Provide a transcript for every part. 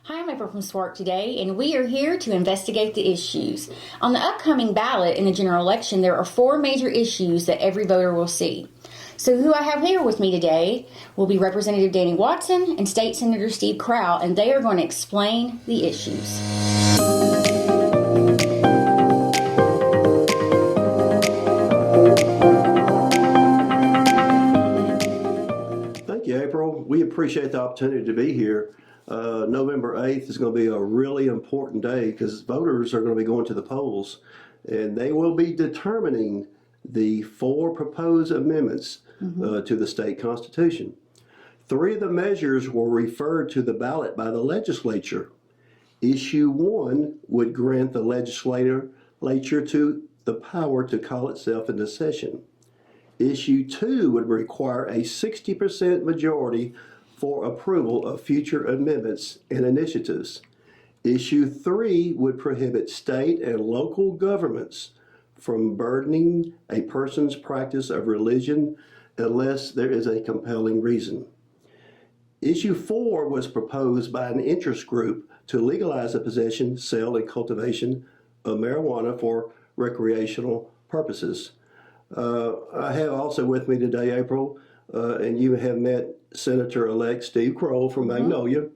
Hi, I'm April from SWART today, and we are here to investigate the issues. On the upcoming ballot in the general election, there are 4 major issues that every voter will see. So who I have here with me today will be Representative Danny Watson and State Senator Steve Crowell, and they are going to explain the issues. Thank you, April. We appreciate the opportunity to be here. November 8th is going to be a really important day because voters are going to be going to the polls and they will be determining the 4 proposed amendments to the state constitution. 3 of the measures were referred to the ballot by the legislature. Issue 1 would grant the legislature to the power to call itself into session. Issue 2 would require a 60% majority for approval of future amendments and initiatives. Issue 3 would prohibit state and local governments from burdening a person's practice of religion unless there is a compelling reason. Issue 4 was proposed by an interest group to legalize the possession, sale, and cultivation of marijuana for recreational purposes. I have also with me today, April, and you have met Senator-elect Steve Crowell from Magnolia,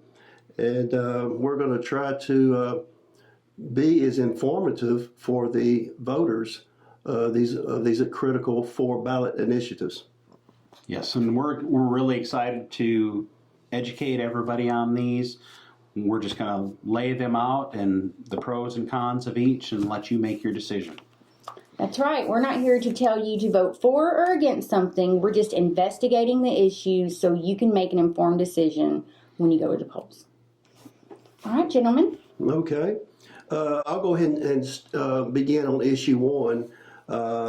and we're going to try to be as informative for the voters these critical 4 ballot initiatives. Yes, and we're really excited to educate everybody on these. We're just going to lay them out and the pros and cons of each and let you make your decision. That's right. We're not here to tell you to vote for or against something. We're just investigating the issues so you can make an informed decision when you go to the polls. All right, gentlemen. Okay. I'll go ahead and begin on issue 1.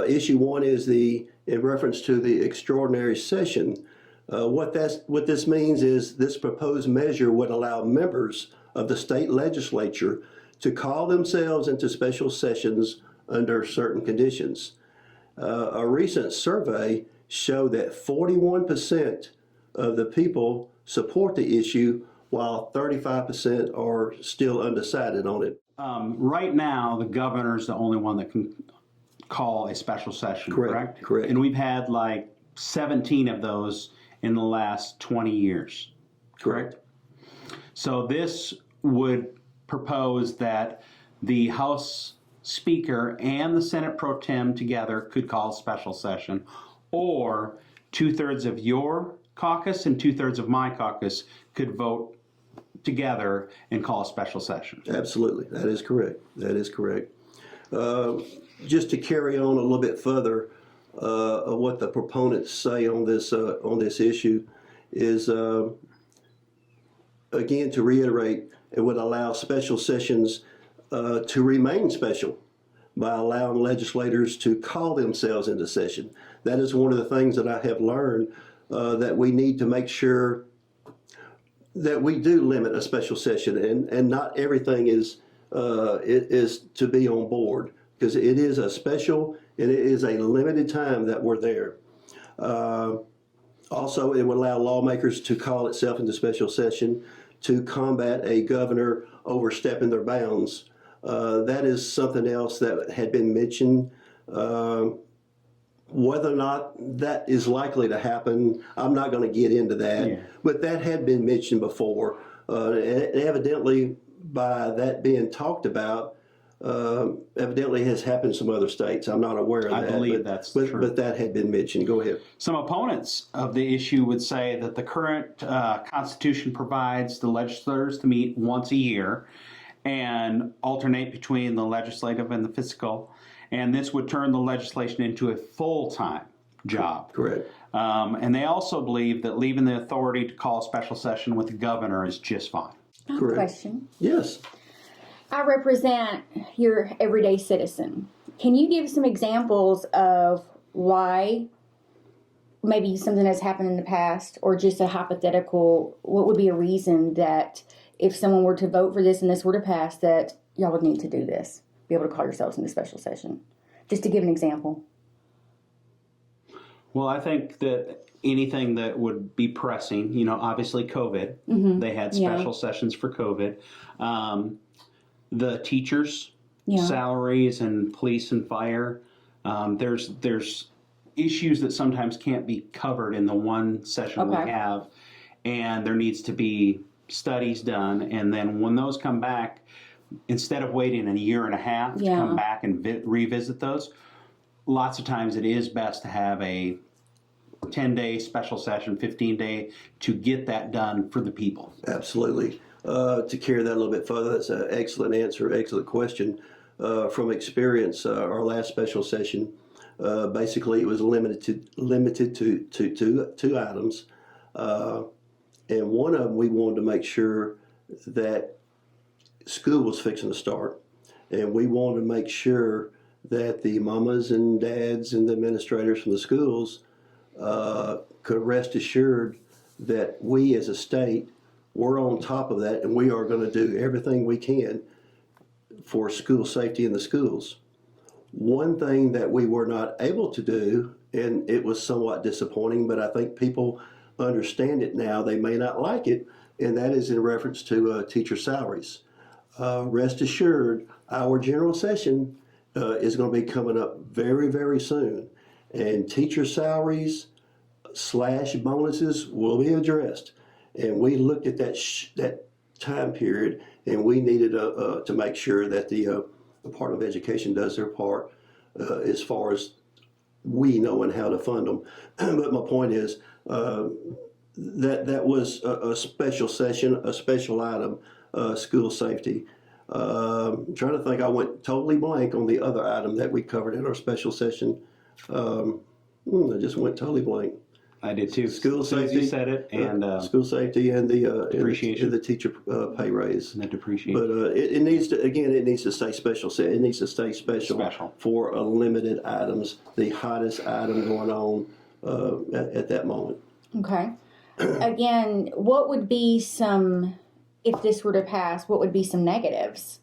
Issue 1 is in reference to the extraordinary session. What this means is this proposed measure would allow members of the state legislature to call themselves into special sessions under certain conditions. A recent survey showed that 41% of the people support the issue, while 35% are still undecided on it. Right now, the governor's the only one that can call a special session, correct? Correct. And we've had like 17 of those in the last 20 years, correct? So this would propose that the House Speaker and the Senate Pro Tem together could call a special session, or 2/3 of your caucus and 2/3 of my caucus could vote together and call a special session. Absolutely, that is correct. That is correct. Just to carry on a little bit further, of what the proponents say on this issue is, again, to reiterate, it would allow special sessions to remain special by allowing legislators to call themselves into session. That is one of the things that I have learned, that we need to make sure that we do limit a special session, and not everything is to be on board, because it is a special and it is a limited time that we're there. Also, it would allow lawmakers to call itself into special session to combat a governor overstepping their bounds. That is something else that had been mentioned. Whether or not that is likely to happen, I'm not going to get into that, but that had been mentioned before. And evidently, by that being talked about, evidently has happened in some other states. I'm not aware of that. I believe that's true. But that had been mentioned. Go ahead. Some opponents of the issue would say that the current Constitution provides the legislators to meet once a year and alternate between the legislative and the fiscal, and this would turn the legislation into a full-time job. Correct. And they also believe that leaving the authority to call a special session with the governor is just fine. I have a question. Yes. I represent your everyday citizen. Can you give some examples of why maybe something has happened in the past, or just a hypothetical, what would be a reason that if someone were to vote for this and this were to pass, that y'all would need to do this, be able to call yourselves into special session? Just to give an example. Well, I think that anything that would be pressing, you know, obviously COVID. They had special sessions for COVID. The teachers' salaries and police and fire. There's issues that sometimes can't be covered in the one session we have, and there needs to be studies done. And then when those come back, instead of waiting a year and a half to come back and revisit those, lots of times it is best to have a 10-day special session, 15-day, to get that done for the people. Absolutely. To carry that a little bit further, that's an excellent answer, excellent question. From experience, our last special session, basically it was limited to two items. And one of them, we wanted to make sure that school was fixing to start. And we wanted to make sure that the mamas and dads and the administrators from the schools could rest assured that we as a state were on top of that, and we are going to do everything we can for school safety in the schools. One thing that we were not able to do, and it was somewhat disappointing, but I think people understand it now, they may not like it, and that is in reference to teacher salaries. Rest assured, our general session is going to be coming up very, very soon, and teacher salaries / bonuses will be addressed. And we looked at that time period, and we needed to make sure that the Department of Education does their part as far as we knowing how to fund them. But my point is that was a special session, a special item, school safety. I'm trying to think, I went totally blank on the other item that we covered in our special session. I just went totally blank. I did too. School safety. You said it, and school safety and the depreciation, and the teacher pay raise. And the depreciation. But it needs to, again, it needs to stay special. It needs to stay special for limited items. The hottest item going on at that moment. Okay. Again, what would be some, if this were to pass, what would be some negatives?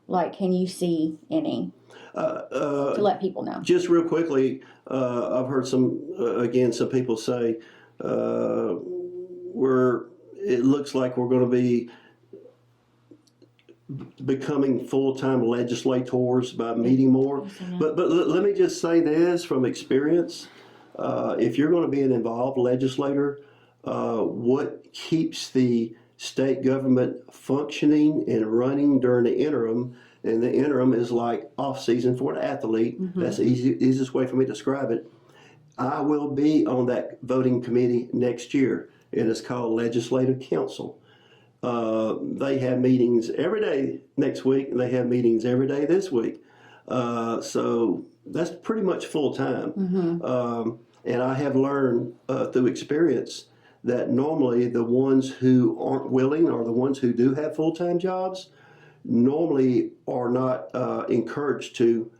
Like, can you see any? To let people know. Just real quickly, I've heard some people say it looks like we're going to be becoming full-time legislators by meeting more. But let me just say this from experience. If you're going to be an involved legislator, what keeps the state government functioning and running during the interim, and the interim is like off-season for an athlete. That's the easiest way for me to describe it. I will be on that voting committee next year. It is called Legislative Council. They have meetings every day next week, and they have meetings every day this week. So that's pretty much full-time. And I have learned through experience that normally the ones who aren't willing, or the ones who do have full-time jobs, normally are not encouraged to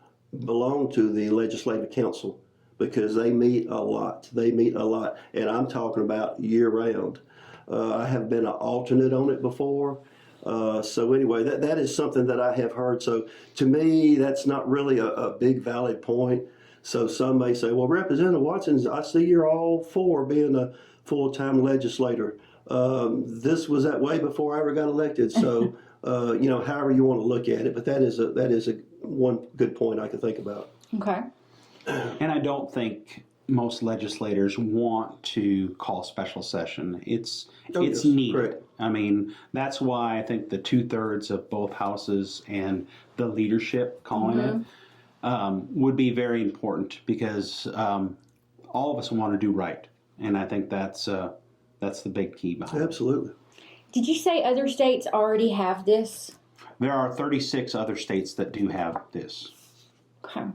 belong to the Legislative Council, because they meet a lot. And I'm talking about year-round. I have been an alternate on it before. So anyway, that is something that I have heard. So to me, that's not really a big valid point. So some may say, well, Representative Watson, I see you're all for being a full-time legislator. This was that way before I ever got elected. So, however you want to look at it, but that is a one good point I can think about. Okay. And I don't think most legislators want to call special session. It's needed. Correct. I mean, that's why I think the 2/3 of both houses and the leadership calling it would be very important, because all of us want to do right, and I think that's the big key behind it. Absolutely. Did you say other states already have this? There are 36 other states that do have this. Okay.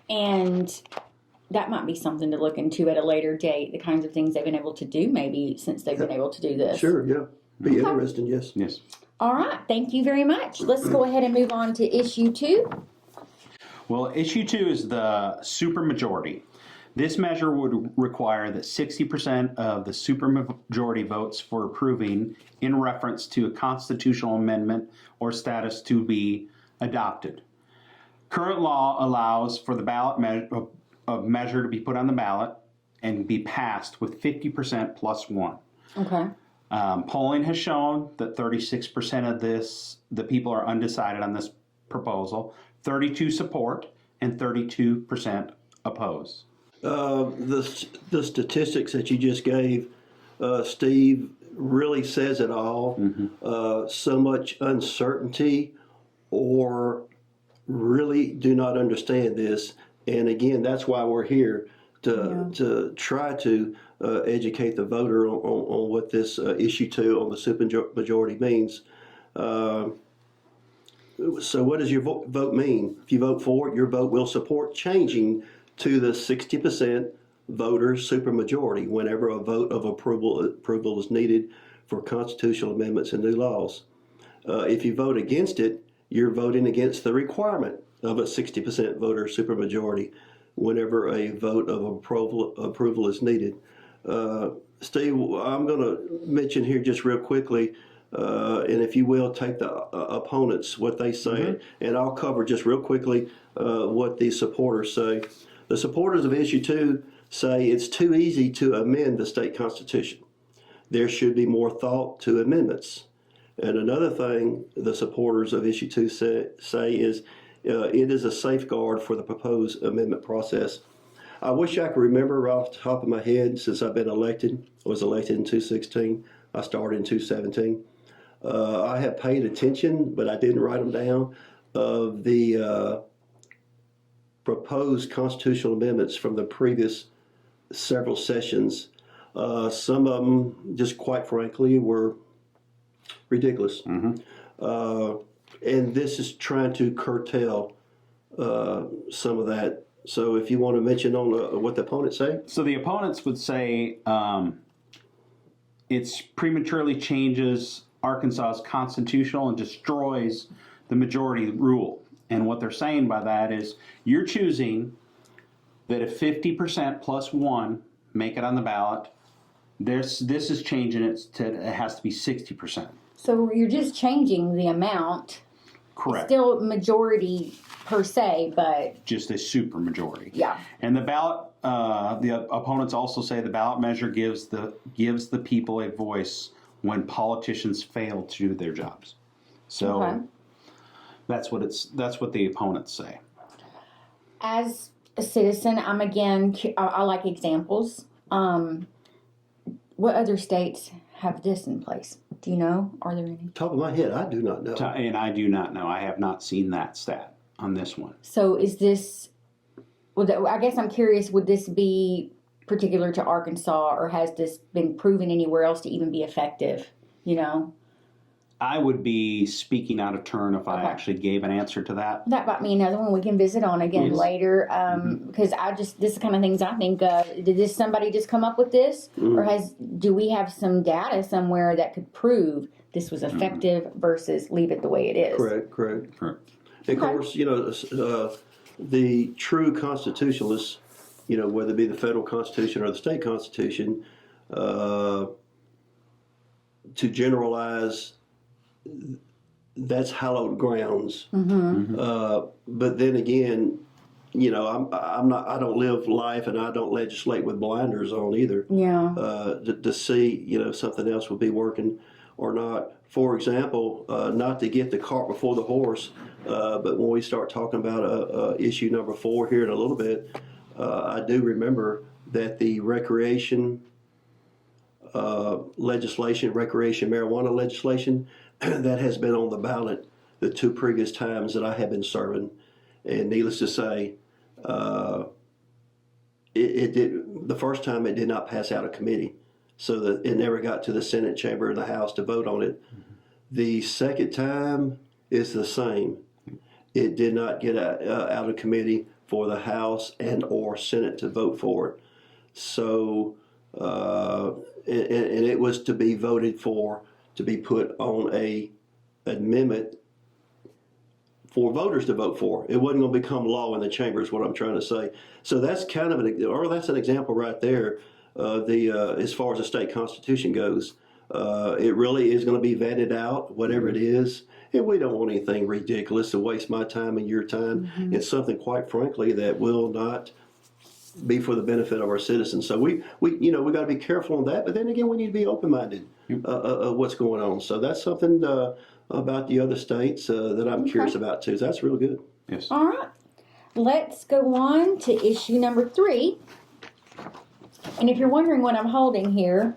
And that might be something to look into at a later date, the kinds of things they've been able to do maybe since they've been able to do this. Sure, yeah. Be interesting, yes. Yes. All right. Thank you very much. Let's go ahead and move on to issue 2. Well, issue 2 is the supermajority. This measure would require that 60% of the supermajority votes for approving in reference to a constitutional amendment or status to be adopted. Current law allows for the ballot measure to be put on the ballot, and be passed with 50% plus one. Okay. Polling has shown that 36% of the people are undecided on this proposal, 32 support, and 32% oppose. The statistics that you just gave, Steve, really says it all. So much uncertainty, or really do not understand this. And again, that's why we're here to try to educate the voter on what this issue 2 on the supermajority means. So what does your vote mean? If you vote for it, your vote will support changing to the 60% voter supermajority whenever a vote of approval is needed for constitutional amendments and new laws. If you vote against it, you're voting against the requirement of a 60% voter supermajority whenever a vote of approval is needed. Steve, I'm going to mention here just real quickly, and if you will, take the opponents, what they say, and I'll cover just real quickly what the supporters say. The supporters of Issue 2 say it's too easy to amend the state constitution. There should be more thought to amendments. And another thing the supporters of Issue 2 say is it is a safeguard for the proposed amendment process. I wish I could remember right off the top of my head, since I've been elected. I was elected in 2016. I started in 2017. I have paid attention, but I didn't write them down, of the proposed constitutional amendments from the previous several sessions. Some of them, just quite frankly, were ridiculous. And this is trying to curtail some of that. So if you want to mention on what the opponents say. So the opponents would say it prematurely changes Arkansas's constitutional and destroys the majority rule. And what they're saying by that is you're choosing that if 50% plus one make it on the ballot, this is changing it to it has to be 60%. So you're just changing the amount. Correct. It's still majority per se, but just a super majority. Yeah. And the ballot, the opponents also say the ballot measure gives the people a voice when politicians fail to do their jobs. So that's what the opponents say. As a citizen, I like examples. What other states have this in place? Do you know? Are there any? Top of my head, I do not know. And I do not know. I have not seen that stat on this one. So is this, I guess I'm curious, would this be particular to Arkansas, or has this been proven anywhere else to even be effective? You know? I would be speaking out of turn if I actually gave an answer to that. That might be another one we can visit on again later, because this is the kind of things I think of. Did somebody just come up with this, or do we have some data somewhere that could prove this was effective versus leave it the way it is? Correct. And of course, the true constitutionalists, whether it be the federal constitution or the state constitution, to generalize, that's hallowed grounds. But then again, I don't live life and I don't legislate with blinders on either. Yeah. To see, something else would be working or not. For example, not to get the cart before the horse, but when we start talking about issue number 4 here in a little bit, I do remember that the recreation marijuana legislation that has been on the ballot the 2 previous times that I have been serving, and needless to say, it did. The first time it did not pass out of committee, so that it never got to the Senate chamber and the House to vote on it. The second time is the same. It did not get out of committee for the House and or Senate to vote for it. So, and it was to be voted for, to be put on a amendment for voters to vote for. It wasn't going to become law in the chamber, is what I'm trying to say. So that's kind of that's an example right there. As far as the state constitution goes, it really is going to be vetted out, whatever it is. And we don't want anything ridiculous to waste my time and your time. It's something, quite frankly, that will not be for the benefit of our citizens. So we got to be careful on that. But then again, we need to be open-minded of what's going on. So that's something about the other states that I'm curious about too. So that's really good. Yes. All right. Let's go on to issue number 3. And if you're wondering what I'm holding here,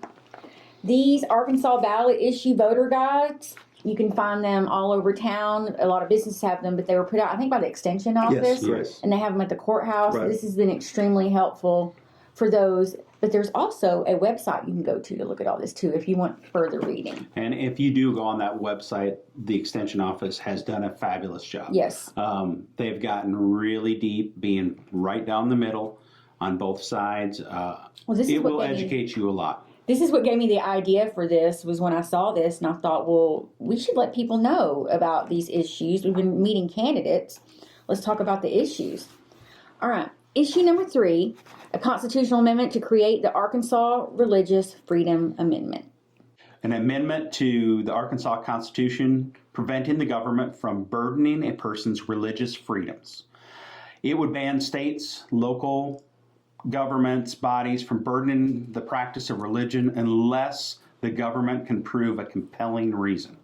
these Arkansas ballot issue voter guides, you can find them all over town. A lot of businesses have them, but they were put out, I think, by the Extension Office. Yes. And they have them at the courthouse. Right. This has been extremely helpful for those. But there's also a website you can go to look at all this, too, if you want further reading. And if you do go on that website, the Extension Office has done a fabulous job. Yes. They've gotten really deep, being right down the middle on both sides. This is it what will they need. educate you a lot. This is what gave me the idea for this, was when I saw this and I thought, well, we should let people know about these issues. We've been meeting candidates. Let's talk about the issues. All right. Issue number 3, a constitutional amendment to create the Arkansas Religious Freedom Amendment. An amendment to the Arkansas Constitution preventing the government from burdening a person's religious freedoms. It would ban states, local governments, bodies from burdening the practice of religion unless the government can prove a compelling reason.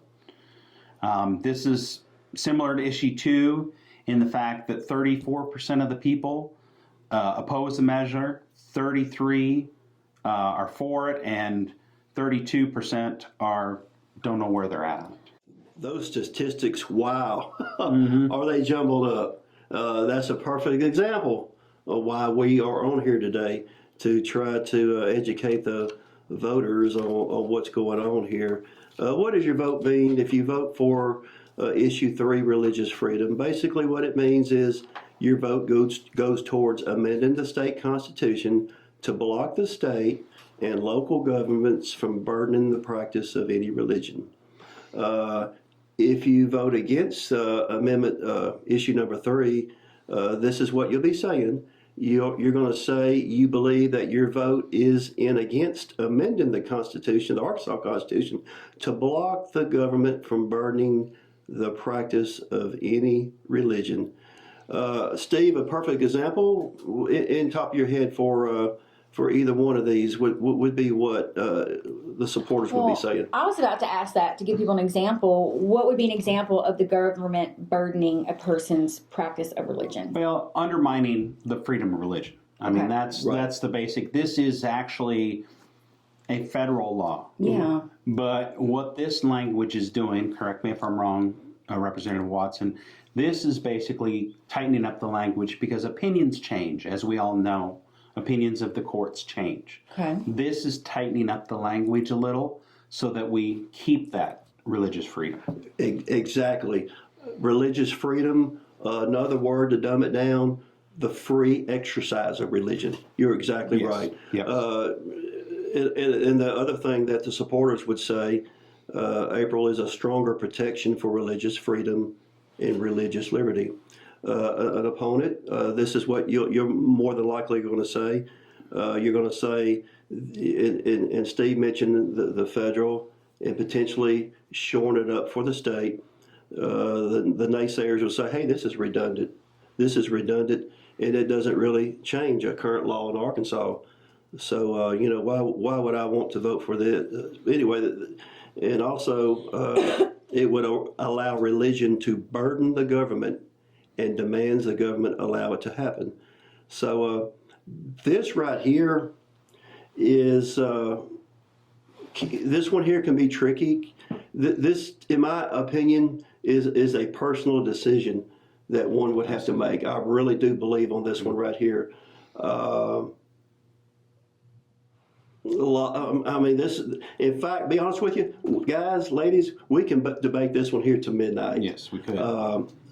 This is similar to issue 2 in the fact that 34% of the people oppose the measure, 33 are for it, and 32% don't know where they're at. Those statistics, wow, are they jumbled up? That's a perfect example of why we are on here today, to try to educate the voters on what's going on here. What does your vote mean if you vote for issue 3, religious freedom? Basically what it means is your vote goes towards amending the state constitution to block the state and local governments from burdening the practice of any religion. If you vote against amendment issue number 3, this is what you'll be saying. You're going to say you believe that your vote is in against amending the Constitution, the Arkansas Constitution, to block the government from burdening the practice of any religion. Steve, a perfect example in top of your head for either one of these would be what the supporters would be saying. I was about to ask that, to give people an example. What would be an example of the government burdening a person's practice of religion? Well, undermining the freedom of religion. I mean, that's the basic. This is actually a federal law. Yeah. But what this language is doing, correct me if I'm wrong, Representative Watson, this is basically tightening up the language because opinions change, as we all know. Opinions of the courts change. Okay. This is tightening up the language a little so that we keep that religious freedom. Exactly. Religious freedom, another word to dumb it down, the free exercise of religion. You're exactly right. Yes. And the other thing that the supporters would say, April, is a stronger protection for religious freedom and religious liberty. An opponent, this is what you're more than likely going to say. You're going to say, and Steve mentioned the federal and potentially shoring it up for the state. The naysayers will say, hey, this is redundant. This is redundant, and it doesn't really change a current law in Arkansas. So, why would I want to vote for this? Anyway, and also it would allow religion to burden the government and demands the government allow it to happen. So this right here is, this one here can be tricky. This, in my opinion, is a personal decision that one would have to make. I really do believe on this one right here. I mean, this. In fact, be honest with you, guys, ladies, we can debate this one here to midnight. Yes, we could.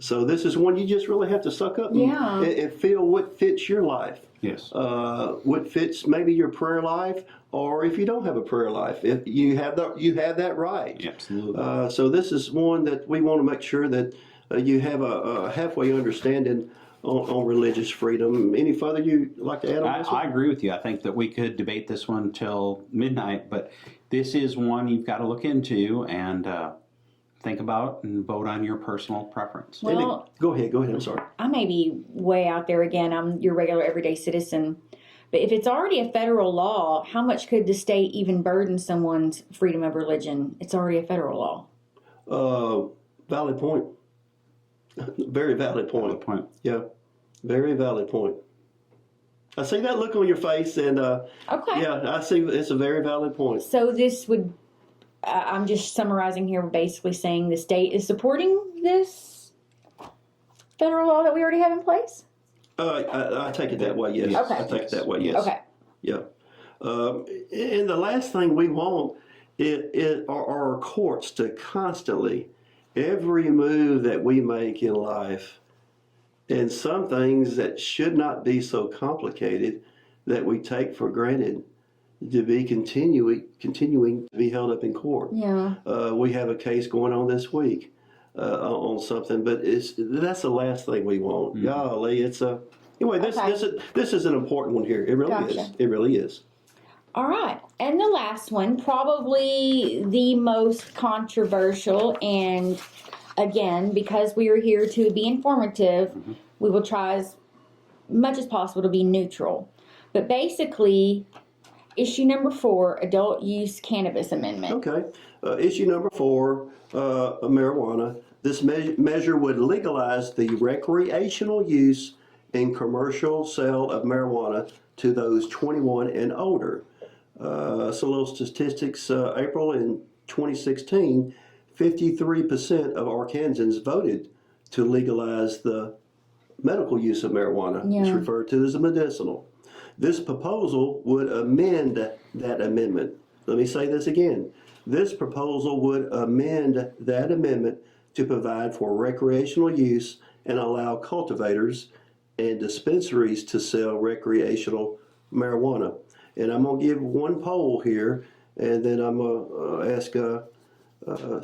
So this is one you just really have to suck up and feel what fits your life. Yes. What fits maybe your prayer life, or if you don't have a prayer life, if you have that right. Absolutely. So this is one that we want to make sure that you have a halfway understanding on religious freedom. Any further you'd like to add on this one? I agree with you. I think that we could debate this one till midnight, but this is one you've got to look into and think about and vote on your personal preference. Well, go ahead. I'm sorry. I may be way out there again. I'm your regular everyday citizen. But if it's already a federal law, how much could the state even burden someone's freedom of religion? It's already a federal law. Valid point. Very valid point. Valid point. Yeah, very valid point. I see that look on your face, and Okay. yeah, I see it's a very valid point. So this would, I'm just summarizing here, basically saying the state is supporting this federal law that we already have in place? I take it that way, yes. Okay. I take it that way, yes. Okay. Yeah. And the last thing we want are our courts to constantly, every move that we make in life, and some things that should not be so complicated that we take for granted to be continuing to be held up in court. Yeah. We have a case going on this week on something, but that's the last thing we want. Mm-hmm. Golly, anyway. This is an important one here. It really is. Gotcha. It really is. All right. And the last one, probably the most controversial, and again, because we are here to be informative, we will try as much as possible to be neutral. But basically, issue number 4, adult use cannabis amendment. Okay. Issue number 4, marijuana. This measure would legalize the recreational use and commercial sale of marijuana to those 21 and older. So little statistics, April in 2016, 53% of Arkansans voted to legalize the medical use of marijuana. Yeah. It's referred to as a medicinal. This proposal would amend that amendment. Let me say this again. This proposal would amend that amendment to provide for recreational use and allow cultivators and dispensaries to sell recreational marijuana. And I'm going to give one poll here, and then I'm going to ask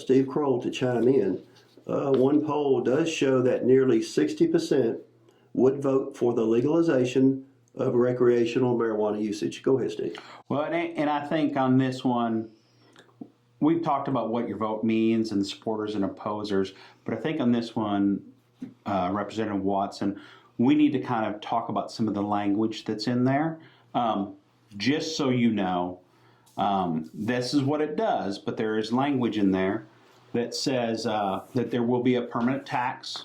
Steve Crowell to chime in. One poll does show that nearly 60% would vote for the legalization of recreational marijuana usage. Go ahead, Steve. Well, and I think on this one, we've talked about what your vote means and supporters and opposers, but I think on this one, Representative Watson, we need to kind of talk about some of the language that's in there. Just so you know, this is what it does, but there is language in there that says that there will be a permanent tax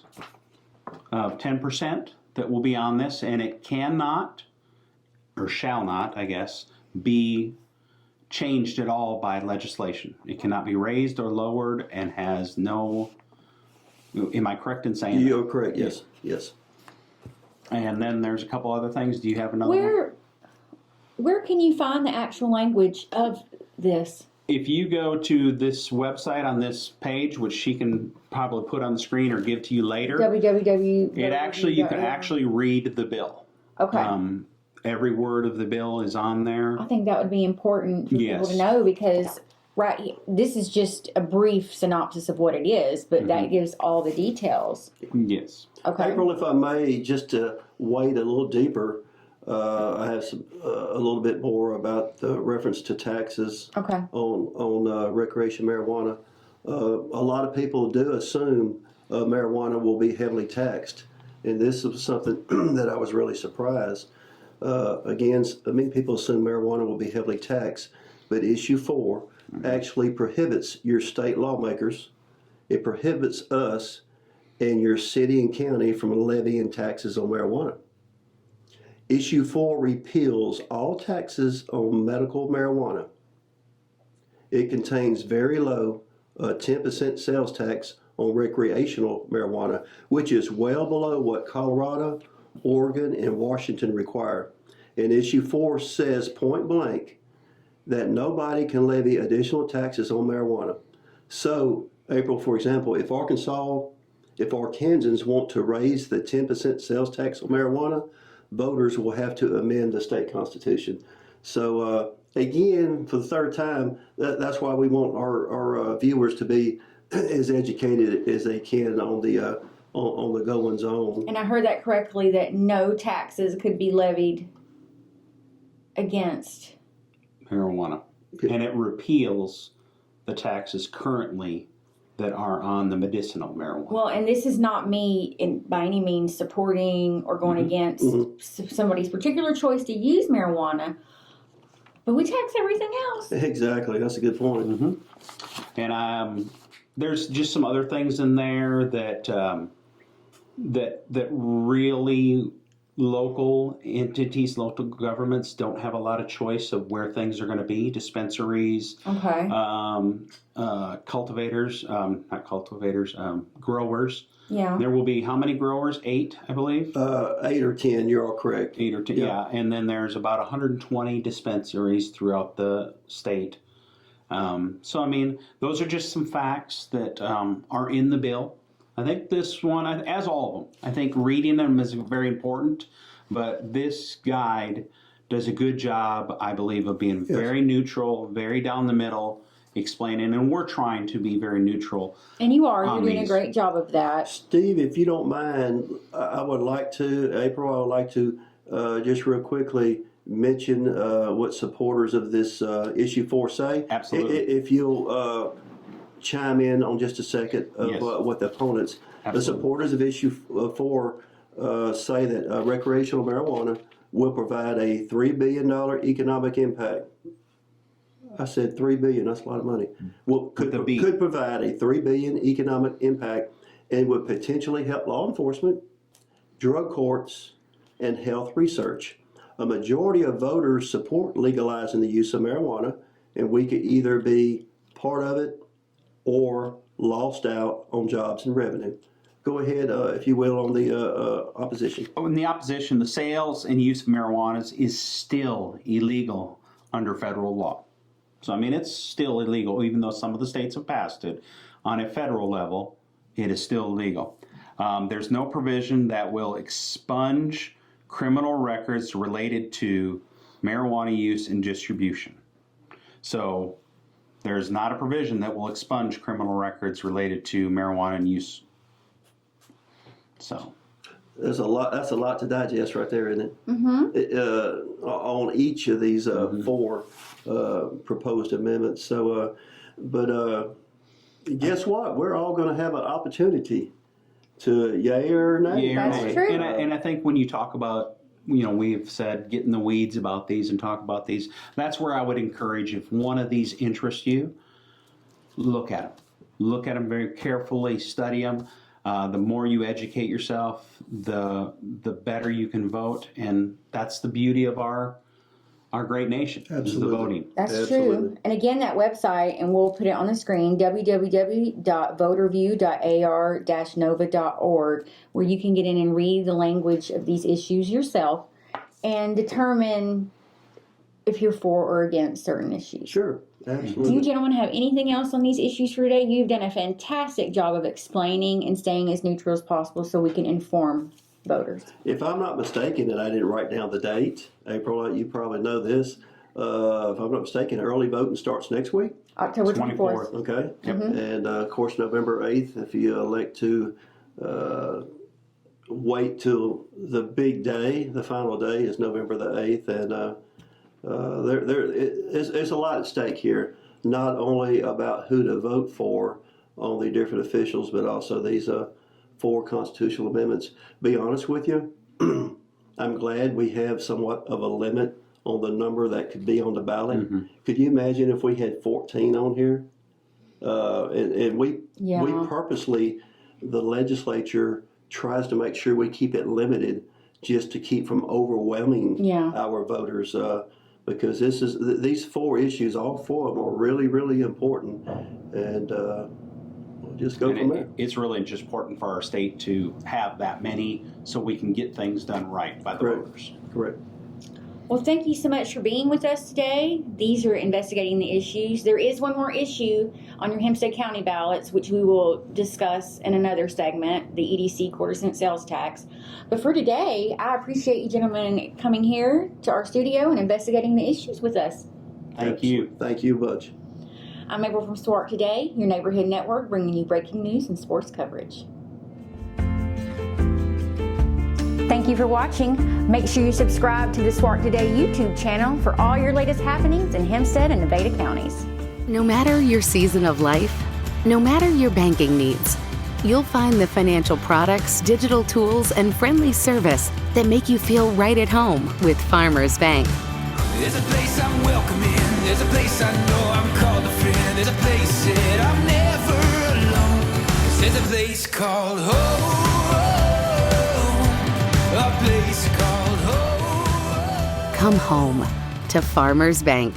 of 10% that will be on this, and it cannot, or shall not, I guess, be changed at all by legislation. It cannot be raised or lowered and has no, am I correct in saying that? You're correct, yes, yes. And then there's a couple other things. Do you have another one? Where can you find the actual language of this? If you go to this website on this page, which she can probably put on the screen or give to you later, www. you can actually read the bill. Okay. Every word of the bill is on there. I think that would be important for people Yes. to know, because this is just a brief synopsis of what it is, but that gives all the details. Yes. Okay. April, if I may, just to wade a little deeper, I have a little bit more about the reference to taxes Okay. on recreation marijuana. A lot of people do assume marijuana will be heavily taxed, and this is something that I was really surprised. Again, many people assume marijuana will be heavily taxed, but issue 4 actually prohibits your state lawmakers. It prohibits us and your city and county from levying taxes on marijuana. Issue 4 repeals all taxes on medical marijuana. It contains very low 10% sales tax on recreational marijuana, which is well below what Colorado, Oregon, and Washington require. And issue 4 says point blank that nobody can levy additional taxes on marijuana. So, April, for example, if Arkansans want to raise the 10% sales tax on marijuana, voters will have to amend the state constitution. So, again, for the third time, that's why we want our viewers to be as educated as they can on the goings on. And I heard that correctly, that no taxes could be levied against Marijuana. And it repeals the taxes currently that are on the medicinal marijuana. Well, and this is not me by any means supporting or going against somebody's particular choice to use marijuana, but we tax everything else. Exactly. That's a good point. And there's just some other things in there that that really local entities, local governments don't have a lot of choice of where things are going to be. Dispensaries, Okay. cultivators, not cultivators, growers. Yeah. There will be how many growers? 8, I believe. 8 or 10, you're all correct. 8 or 10, yeah. And then there's about 120 dispensaries throughout the state. So, I mean, those are just some facts that are in the bill. I think this one, as all of them, I think reading them is very important, but this guide does a good job, I believe, of being very neutral, very down the middle, explaining, and we're trying to be very neutral. And you're doing a great job of that. Steve, if you don't mind, I would like to, April, I would like to just real quickly mention what supporters of this issue 4 say. Absolutely. If you'll chime in on just a second of Yes. what the opponents, Absolutely. the supporters of issue 4 say that recreational marijuana will provide a $3 billion economic impact. I said $3 billion, that's a lot of money. Well, could provide a $3 billion economic impact and would potentially help law enforcement, drug courts, and health research. A majority of voters support legalizing the use of marijuana, and we could either be part of it or lost out on jobs and revenue. Go ahead, if you will, on the opposition. In the opposition, the sales and use of marijuana is still illegal under federal law. So, I mean, it's still illegal, even though some of the states have passed it. On a federal level, it is still illegal. There's no provision that will expunge criminal records related to marijuana use and distribution. So, there's not a provision that will expunge criminal records related to marijuana and use. So there's a lot. That's a lot to digest right there, isn't it? Mm-hmm. On each of these 4 proposed amendments. So, but guess what? We're all going to have an opportunity to yay or nay. That's true. And I think when you talk about, we've said get in the weeds about these and talk about these. That's where I would encourage, if one of these interests you, look at them. Look at them very carefully, study them. The more you educate yourself, the better you can vote. And that's the beauty of our great nation, is the voting. That's true. And again, that website, and we'll put it on the screen, www.voterview.ar-nova.org, where you can get in and read the language of these issues yourself and determine if you're for or against certain issues. Sure, absolutely. Do you gentlemen have anything else on these issues for today? You've done a fantastic job of explaining and staying as neutral as possible so we can inform voters. If I'm not mistaken, and I didn't write down the date, April, you probably know this. If I'm not mistaken, early voting starts next week. October 24th. Okay. Yep. And of course, November 8th, if you elect to wait till the big day, the final day is November the 8th. And there's a lot at stake here, not only about who to vote for on the different officials, but also these 4 constitutional amendments. Be honest with you, I'm glad we have somewhat of a limit on the number that could be on the ballot. Mm-hmm. Could you imagine if we had 14 on here? And we purposely, the legislature tries to make sure we keep it limited just to keep from overwhelming our voters. Because these 4 issues, all 4 of them are really, really important. And we'll just go from there. It's really just important for our state to have that many so we can get things done right by the voters. Correct. Well, thank you so much for being with us today. These are investigating the issues. There is one more issue on your Hempstead County ballots, which we will discuss in another segment, the EDC quarter-cent sales tax. But for today, I appreciate you gentlemen coming here to our studio and investigating the issues with us. Thank you. Thank you, Butch. I'm April from SWART Today, your neighborhood network, bringing you breaking news and sports coverage. Thank you for watching. Make sure you subscribe to the SWART Today YouTube channel for all your latest happenings in Hempstead and Nevada counties. No matter your season of life, No matter your banking needs, you'll find the financial products, digital tools, and friendly service that make you feel right at home with Farmers Bank. There's a place I'm welcome in. There's a place I know I'm called a friend. There's a place that I'm never alone. There's a place called home. A place called home. Come home to Farmers Bank.